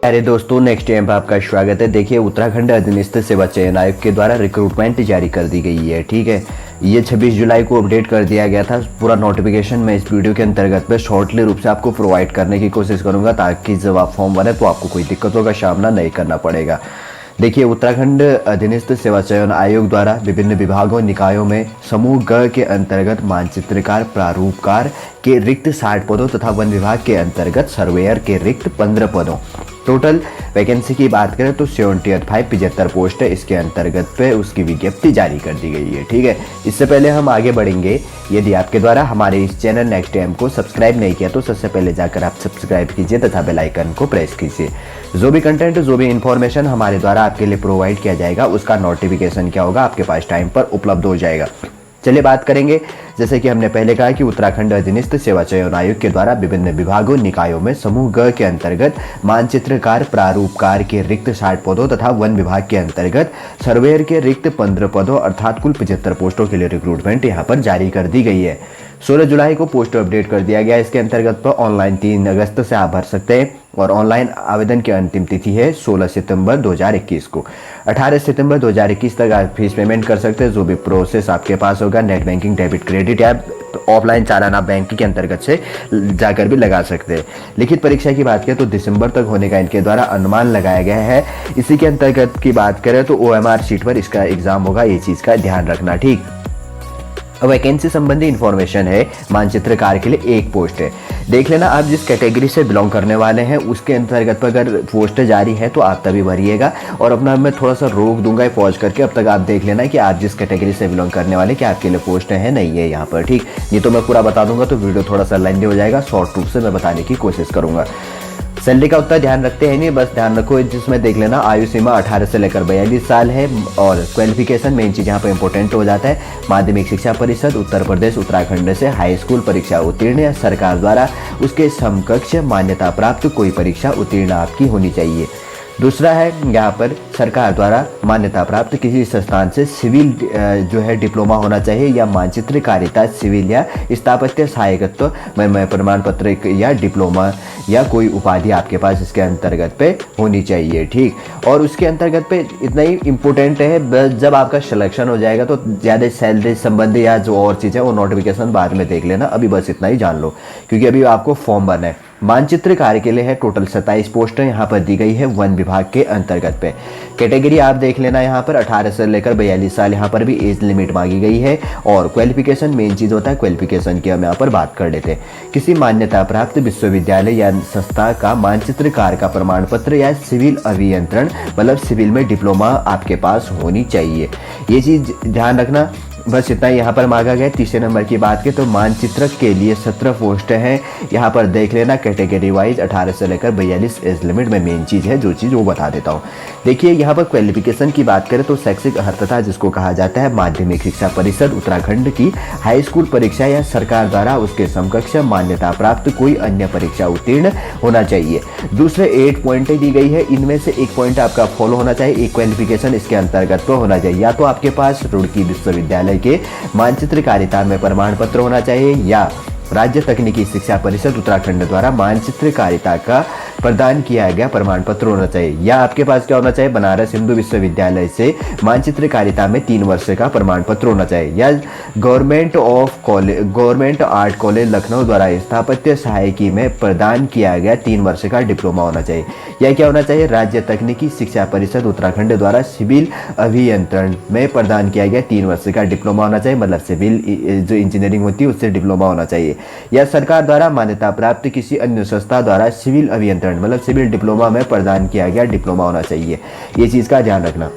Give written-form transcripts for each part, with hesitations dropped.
अरे दोस्तों, next time पर आपका स्वागत है। देखिए, उत्तराखंड अधीनस्थ सेवा चयन आयोग के द्वारा रिक्रूटमेंट जारी कर दी गई है। ठीक है, ये 26 जुलाई को अपडेट कर दिया गया था। पूरा नोटिफिकेशन मैं इस वीडियो के अंतर्गत पे शॉर्टली रूप से आपको प्रोवाइड करने की कोशिश करूंगा, ताकि जब आप फॉर्म भरें तो आपको कोई दिक्कतों का सामना नहीं करना पड़ेगा। देखिए, उत्तराखंड अधीनस्थ सेवा चयन आयोग द्वारा विभिन्न विभागों निकायों में समूह ग के अंतर्गत मानचित्रकार प्रारूपकार के रिक्त 60 पदों तथा वन विभाग के अंतर्गत सर्वेयर के रिक्त 15 पदों, टोटल वैकेंसी की बात करें तो 75 पोस्ट है। इसके अंतर्गत पे उसकी विज्ञप्ति जारी कर दी गई है। ठीक है, इससे पहले हम आगे बढ़ेंगे, यदि आपके द्वारा हमारे इस चैनल नेक्स्ट टाइम को सब्सक्राइब नहीं किया तो सबसे पहले जाकर आप सब्सक्राइब कीजिए तथा बेल आइकन को प्रेस कीजिए। जो भी कंटेंट, जो भी इंफॉर्मेशन हमारे द्वारा आपके लिए प्रोवाइड किया जाएगा, उसका नोटिफिकेशन क्या होगा आपके पास टाइम पर उपलब्ध हो जाएगा। चलिए बात करेंगे, जैसे कि हमने पहले कहा कि उत्तराखंड अधीनस्थ सेवा चयन आयोग के द्वारा विभिन्न विभागों निकायों में समूह ग के अंतर्गत मानचित्रकार प्रारूपकार के रिक्त 60 पदों तथा वन विभाग के अंतर्गत सर्वेयर के रिक्त 15 पदों अर्थात कुल 75 पोस्टों के लिए रिक्रूटमेंट यहाँ पर जारी कर दी गई है। 16 जुलाई को पोस्ट अपडेट कर दिया गया। इसके अंतर्गत पर ऑनलाइन 3 अगस्त से आप भर सकते हैं और ऑनलाइन आवेदन की अंतिम तिथि है 16 सितंबर 2021 को। 18 सितंबर 2021 तक आप फीस पेमेंट कर सकते हैं। जो भी प्रोसेस आपके पास होगा, नेट बैंकिंग, डेबिट, क्रेडिट या ऑफलाइन चालान आप बैंक के अंतर्गत से जाकर भी लगा सकते हैं। लिखित परीक्षा की बात करें तो दिसंबर तक होने का इनके द्वारा अनुमान लगाया गया है। इसी के अंतर्गत की बात करें तो OMR शीट पर इसका एग्जाम होगा, ये चीज़ का ध्यान रखना। ठीक, वैकेंसी संबंधी इंफॉर्मेशन है। मानचित्रकार के लिए 1 पोस्ट है। देख लेना, आप जिस कैटेगरी से बिलोंग करने वाले हैं उसके अंतर्गत पर अगर पोस्ट जारी है तो आप तभी भरिएगा। और अपना मैं थोड़ा सा रोक दूंगा पॉज करके, अब तक आप देख लेना कि आप जिस कैटेगरी से बिलोंग करने वाले कि आपके लिए पोस्ट है नहीं है यहाँ पर। ठीक, ये तो मैं पूरा बता दूंगा तो वीडियो थोड़ा सा लेंथी हो जाएगा। शॉर्ट रूप से मैं बताने की कोशिश करूंगा। सैलरी का उतना ध्यान रखते हैं नहीं, बस ध्यान रखो जिसमें देख लेना आयु सीमा 18 से लेकर 42 साल है। और क्वालिफिकेशन मेन चीज़ यहाँ पर इंपॉर्टेंट हो जाता है। माध्यमिक शिक्षा परिषद उत्तर प्रदेश उत्तराखंड से हाई स्कूल परीक्षा उत्तीर्ण या सरकार द्वारा उसके समकक्ष मान्यता प्राप्त कोई परीक्षा उत्तीर्ण आपकी होनी चाहिए। दूसरा है यहाँ पर सरकार द्वारा मान्यता प्राप्त किसी संस्थान से सिविल जो है डिप्लोमा होना चाहिए या मानचित्रकारिता सिविल या स्थापत्य सहायकत्व में प्रमाण पत्र या डिप्लोमा या कोई उपाधि आपके पास इसके अंतर्गत पे होनी चाहिए। ठीक, और उसके अंतर्गत पे इतना ही इम्पोर्टेंट है, जब आपका सिलेक्शन हो जाएगा तो ज़्यादा सैलरी संबंधी या जो और चीज़ें वो नोटिफिकेशन बाद में देख लेना। अभी बस इतना ही जान लो, क्योंकि अभी आपको फॉर्म भरना है। मानचित्रकार के लिए है टोटल 27 पोस्टें यहाँ पर दी गई है वन विभाग के अंतर्गत पे। कैटेगरी आप देख लेना, यहाँ पर 18 से लेकर 42 साल यहाँ पर भी एज लिमिट मांगी गई है। और क्वालिफिकेशन मेन चीज़ होता है, क्वालिफिकेशन की हम यहाँ पर बात कर लेते हैं। किसी मान्यता प्राप्त विश्वविद्यालय या संस्था का मानचित्रकार का प्रमाण पत्र या सिविल अभियंत्रण मतलब सिविल में डिप्लोमा आपके पास होनी चाहिए। ये चीज़ ध्यान रखना। बस इतना ही यहाँ पर मांगा गया। तीसरे नंबर की बात की तो मानचित्रक के लिए 17 पोस्ट हैं। यहाँ पर देख लेना कैटेगरी वाइज 18 से लेकर 42 एज लिमिट में मेन चीज़ है, जो चीज़ वो बता देता हूँ। देखिए, यहाँ पर क्वालिफिकेशन की बात करें तो शैक्षिक अर्हता जिसको कहा जाता है माध्यमिक शिक्षा परिषद उत्तराखंड की हाई स्कूल परीक्षा या सरकार द्वारा उसके समकक्ष मान्यता प्राप्त कोई अन्य परीक्षा उत्तीर्ण होना चाहिए। दूसरे 8 पॉइंटें दी गई है, इनमें से 1 पॉइंट आपका फॉलो होना चाहिए। एक क्वालिफिकेशन इसके अंतर्गत तो होना चाहिए, या तो आपके पास रुड़की विश्वविद्यालय के मानचित्रकारिता में प्रमाण पत्र होना चाहिए या राज्य तकनीकी शिक्षा परिषद उत्तराखंड द्वारा मानचित्रकारिता का प्रदान किया गया प्रमाण पत्र होना चाहिए, या आपके पास क्या होना चाहिए, बनारस हिंदू विश्वविद्यालय से मानचित्रकारिता में 3 वर्ष का प्रमाण पत्र होना चाहिए, या गवर्नमेंट आर्ट कॉलेज लखनऊ द्वारा स्थापत्य सहायकी में प्रदान किया गया 3 वर्ष का डिप्लोमा होना चाहिए, या क्या होना चाहिए, राज्य तकनीकी शिक्षा परिषद उत्तराखंड द्वारा सिविल अभियंत्रण में प्रदान किया गया 3 वर्ष का डिप्लोमा होना चाहिए, मतलब सिविल जो इंजीनियरिंग होती है उससे डिप्लोमा होना चाहिए, या सरकार द्वारा मान्यता प्राप्त किसी अन्य संस्था द्वारा सिविल अभियंत्रण मतलब सिविल डिप्लोमा में प्रदान किया गया डिप्लोमा होना चाहिए। ये चीज़ का ध्यान रखना।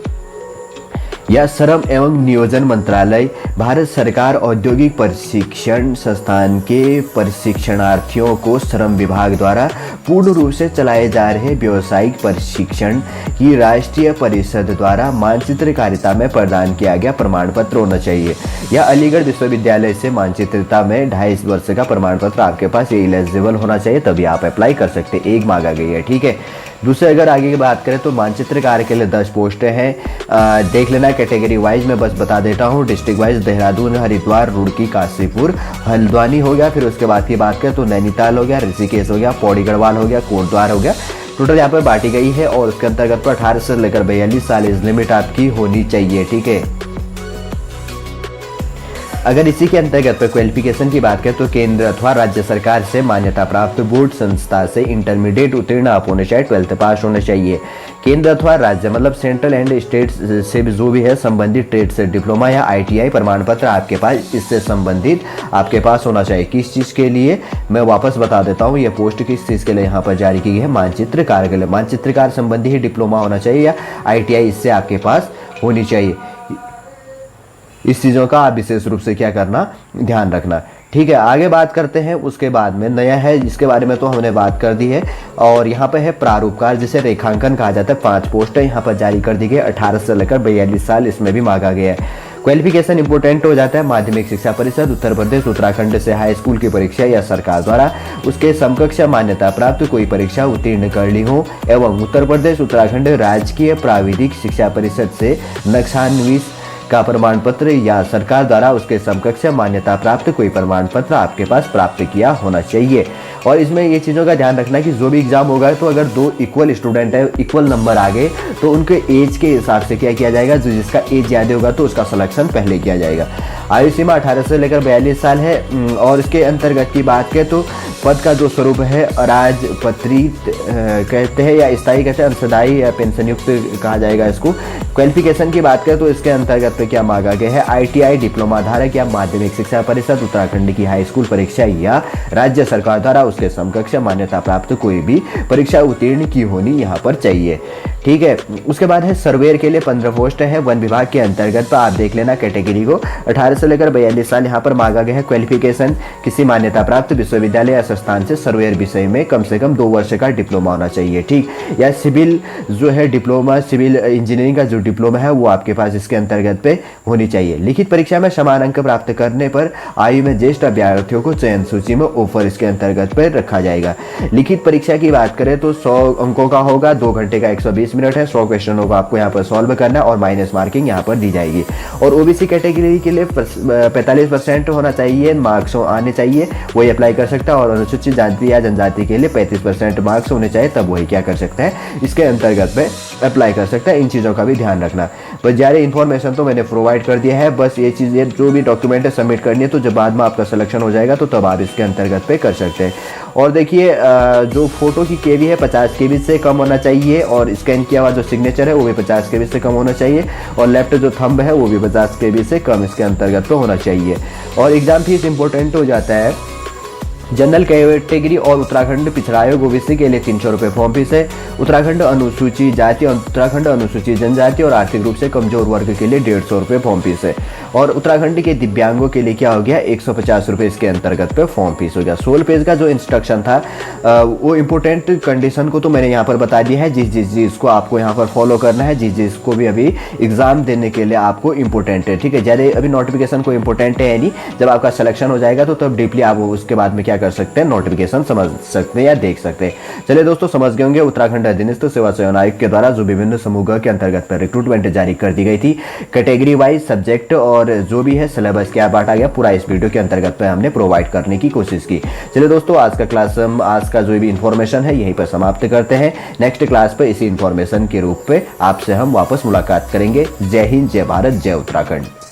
या श्रम एवं नियोजन मंत्रालय भारत सरकार औद्योगिक प्रशिक्षण संस्थान के प्रशिक्षणार्थियों को श्रम विभाग द्वारा पूर्ण रूप से चलाए जा रहे व्यावसायिक प्रशिक्षण की राष्ट्रीय परिषद द्वारा मानचित्रकारिता में प्रदान किया गया प्रमाण पत्र होना चाहिए, या अलीगढ़ विश्वविद्यालय से मानचित्रता में 2.5 वर्ष का प्रमाण पत्र आपके पास एलिजिबल होना चाहिए, तभी आप अप्लाई कर सकते हैं। एक मांगा गई है। ठीक है, दूसरे अगर आगे की बात करें तो मानचित्रकार के लिए 10 पोस्टें हैं। देख लेना कैटेगरी वाइज मैं बस बता देता हूँ। डिस्ट्रिक्ट वाइज देहरादून, हरिद्वार, रुड़की, काशीपुर, हल्द्वानी हो गया। फिर उसके बाद की बात करें तो नैनीताल हो गया, ऋषिकेश हो गया, पौड़ी गढ़वाल हो गया, कोटद्वार हो गया, टोटल यहाँ पर बांटी गई है और उसके अंतर्गत पर 18 से लेकर 42 साल एज लिमिट आपकी होनी चाहिए। ठीक है, अगर इसी के अंतर्गत पर क्वालिफिकेशन की बात करें तो केंद्र अथवा राज्य सरकार से मान्यता प्राप्त बोर्ड संस्था से इंटरमीडिएट उत्तीर्ण आप होने चाहिए, 12th पास होने चाहिए। केंद्र अथवा राज्य मतलब सेंट्रल एंड स्टेट से जो भी है संबंधित ट्रेड से डिप्लोमा या ITI प्रमाण पत्र आपके पास इससे संबंधित आपके पास होना चाहिए। किस चीज़ के लिए मैं वापस बता देता हूँ, ये पोस्ट किस चीज़ के लिए यहाँ पर जारी की गई है, मानचित्रकार के लिए। मानचित्रकार संबंधी ही डिप्लोमा होना चाहिए या ITI इससे आपके पास होनी चाहिए। इस चीज़ों का आप विशेष रूप से क्या करना, ध्यान रखना। ठीक है, आगे बात करते हैं। उसके बाद में नया है जिसके बारे में तो हमने बात कर दी है, और यहाँ पे है प्रारूपकार जिसे रेखांकन कहा जाता है। 5 पोस्ट है यहाँ पर जारी कर दी गई, 18 से लेकर 42 साल इसमें भी मांगा गया है। क्वालिफिकेशन इंपोर्टेंट हो जाता है, माध्यमिक शिक्षा परिषद उत्तर प्रदेश उत्तराखंड से हाई स्कूल की परीक्षा या सरकार द्वारा उसके समकक्ष मान्यता प्राप्त कोई परीक्षा उत्तीर्ण कर ली हो, एवं उत्तर प्रदेश उत्तराखंड राजकीय प्राविधिक शिक्षा परिषद से नक्शान्वित का प्रमाण पत्र या सरकार द्वारा उसके समकक्ष मान्यता प्राप्त कोई प्रमाण पत्र आपके पास प्राप्त किया होना चाहिए। और इसमें ये चीज़ों का ध्यान रखना कि जो भी एग्जाम होगा तो अगर 2 इक्वल स्टूडेंट है, इक्वल नंबर आ गए तो उनके एज के हिसाब से क्या किया जाएगा, जो जिसका एज ज़्यादा होगा तो उसका सिलेक्शन पहले किया जाएगा। आयु सीमा 18 से लेकर 42 साल है। और इसके अंतर्गत की बात करें तो पद का जो स्वरूप है अराजपत्रित कहते हैं या स्थायी कहते हैं, अंशदायी या पेंशन युक्त कहा जाएगा इसको। क्वालिफिकेशन की बात करें तो इसके अंतर्गत पे क्या मांगा गया है, ITI डिप्लोमा धारक या माध्यमिक शिक्षा परिषद उत्तराखंड की हाई स्कूल परीक्षा या राज्य सरकार द्वारा उसके समकक्ष मान्यता प्राप्त कोई भी परीक्षा उत्तीर्ण की होनी यहाँ पर चाहिए। ठीक है, उसके बाद है सर्वेयर के लिए 15 पोस्ट है वन विभाग के अंतर्गत। तो आप देख लेना कैटेगरी को, 18 से लेकर 42 साल यहाँ पर मांगा गया है। क्वालिफिकेशन किसी मान्यता प्राप्त विश्वविद्यालय या संस्थान से सर्वेयर विषय में कम से कम 2 वर्ष का डिप्लोमा होना चाहिए। ठीक, या सिविल जो है डिप्लोमा, सिविल इंजीनियरिंग का जो डिप्लोमा है वो आपके पास इसके अंतर्गत पे होनी चाहिए। लिखित परीक्षा में समान अंक प्राप्त करने पर आयु में ज्येष्ठ अभ्यर्थियों को चयन सूची में ऑफर इसके अंतर्गत पे रखा जाएगा। लिखित परीक्षा की बात करें तो 100 अंकों का होगा, 2 घंटे का 120 मिनट है, 100 क्वेश्चनों को आपको यहाँ पर सॉल्व करना है और माइनस मार्किंग यहाँ पर दी जाएगी। और OBC कैटेगरी के लिए 45% होना चाहिए, मार्क्स आने चाहिए, वही अप्लाई कर सकता है। और अनुसूचित जाति या जनजाति के लिए 35% मार्क्स होने चाहिए, तब वही क्या कर सकता है, इसके अंतर्गत पे अप्लाई कर सकता है। इन चीज़ों का भी ध्यान रखना। बस ज़्यादा इन्फॉर्मेशन तो मैंने प्रोवाइड कर दिया है, बस ये चीज़ें जो भी डॉक्यूमेंट है सबमिट करनी है, तो जब बाद में आपका सिलेक्शन हो जाएगा तो तब आप इसके अंतर्गत पे कर सकते हैं। और देखिए जो फोटो की KB है 50 KB से कम होना चाहिए, और स्कैन किया हुआ जो सिग्नेचर है वो भी 50 KB से कम होना चाहिए, और लेफ्ट जो थंब है वो भी 50 KB से कम इसके अंतर्गत तो होना चाहिए। और एग्जाम फीस इंपॉर्टेंट हो जाता है। जनरल कैटेगरी और उत्तराखंड पिछड़ा आयोग OBC के लिए 300 रुपये फॉर्म फीस है। उत्तराखंड अनुसूचित जाति और उत्तराखंड अनुसूचित जनजाति और आर्थिक रूप से कमजोर वर्ग के लिए 150 रुपये फॉर्म फीस है। और उत्तराखंड के दिव्यांगों के लिए क्या हो गया, 150 रुपये इसके अंतर्गत पे फॉर्म फीस हो गया। 16 पेज का जो इंस्ट्रक्शन था वो इंपॉर्टेंट कंडीशन को तो मैंने यहाँ पर बता दिया है, जिस चीज़ को आपको यहाँ पर फॉलो करना है, जिस को भी अभी एग्जाम देने के लिए आपको इंपॉर्टेंट है। ठीक है, ज़्यादा अभी नोटिफिकेशन को इंपॉर्टेंट है नहीं, जब आपका सिलेक्शन हो जाएगा तो तब डीपली आप उसके बाद में क्या कर सकते हैं, नोटिफिकेशन समझ सकते हैं या देख सकते हैं। चलिए दोस्तों, समझ गए होंगे उत्तराखंड अधीनस्थ सेवा चयन आयोग के द्वारा जो विभिन्न समूहों के अंतर्गत पर रिक्रूटमेंट जारी कर दी गई थी, कैटेगरी वाइज सब्जेक्ट और जो भी है सिलेबस क्या बांटा गया, पूरा इस वीडियो के अंतर्गत पर हमने प्रोवाइड करने की कोशिश की। चलिए दोस्तों, आज का क्लास आज का जो भी इंफॉर्मेशन है यहीं पर समाप्त करते हैं। नेक्स्ट क्लास पर इसी इंफॉर्मेशन के रूप में आपसे हम वापस मुलाकात करेंगे। जय हिंद, जय भारत, जय उत्तराखंड।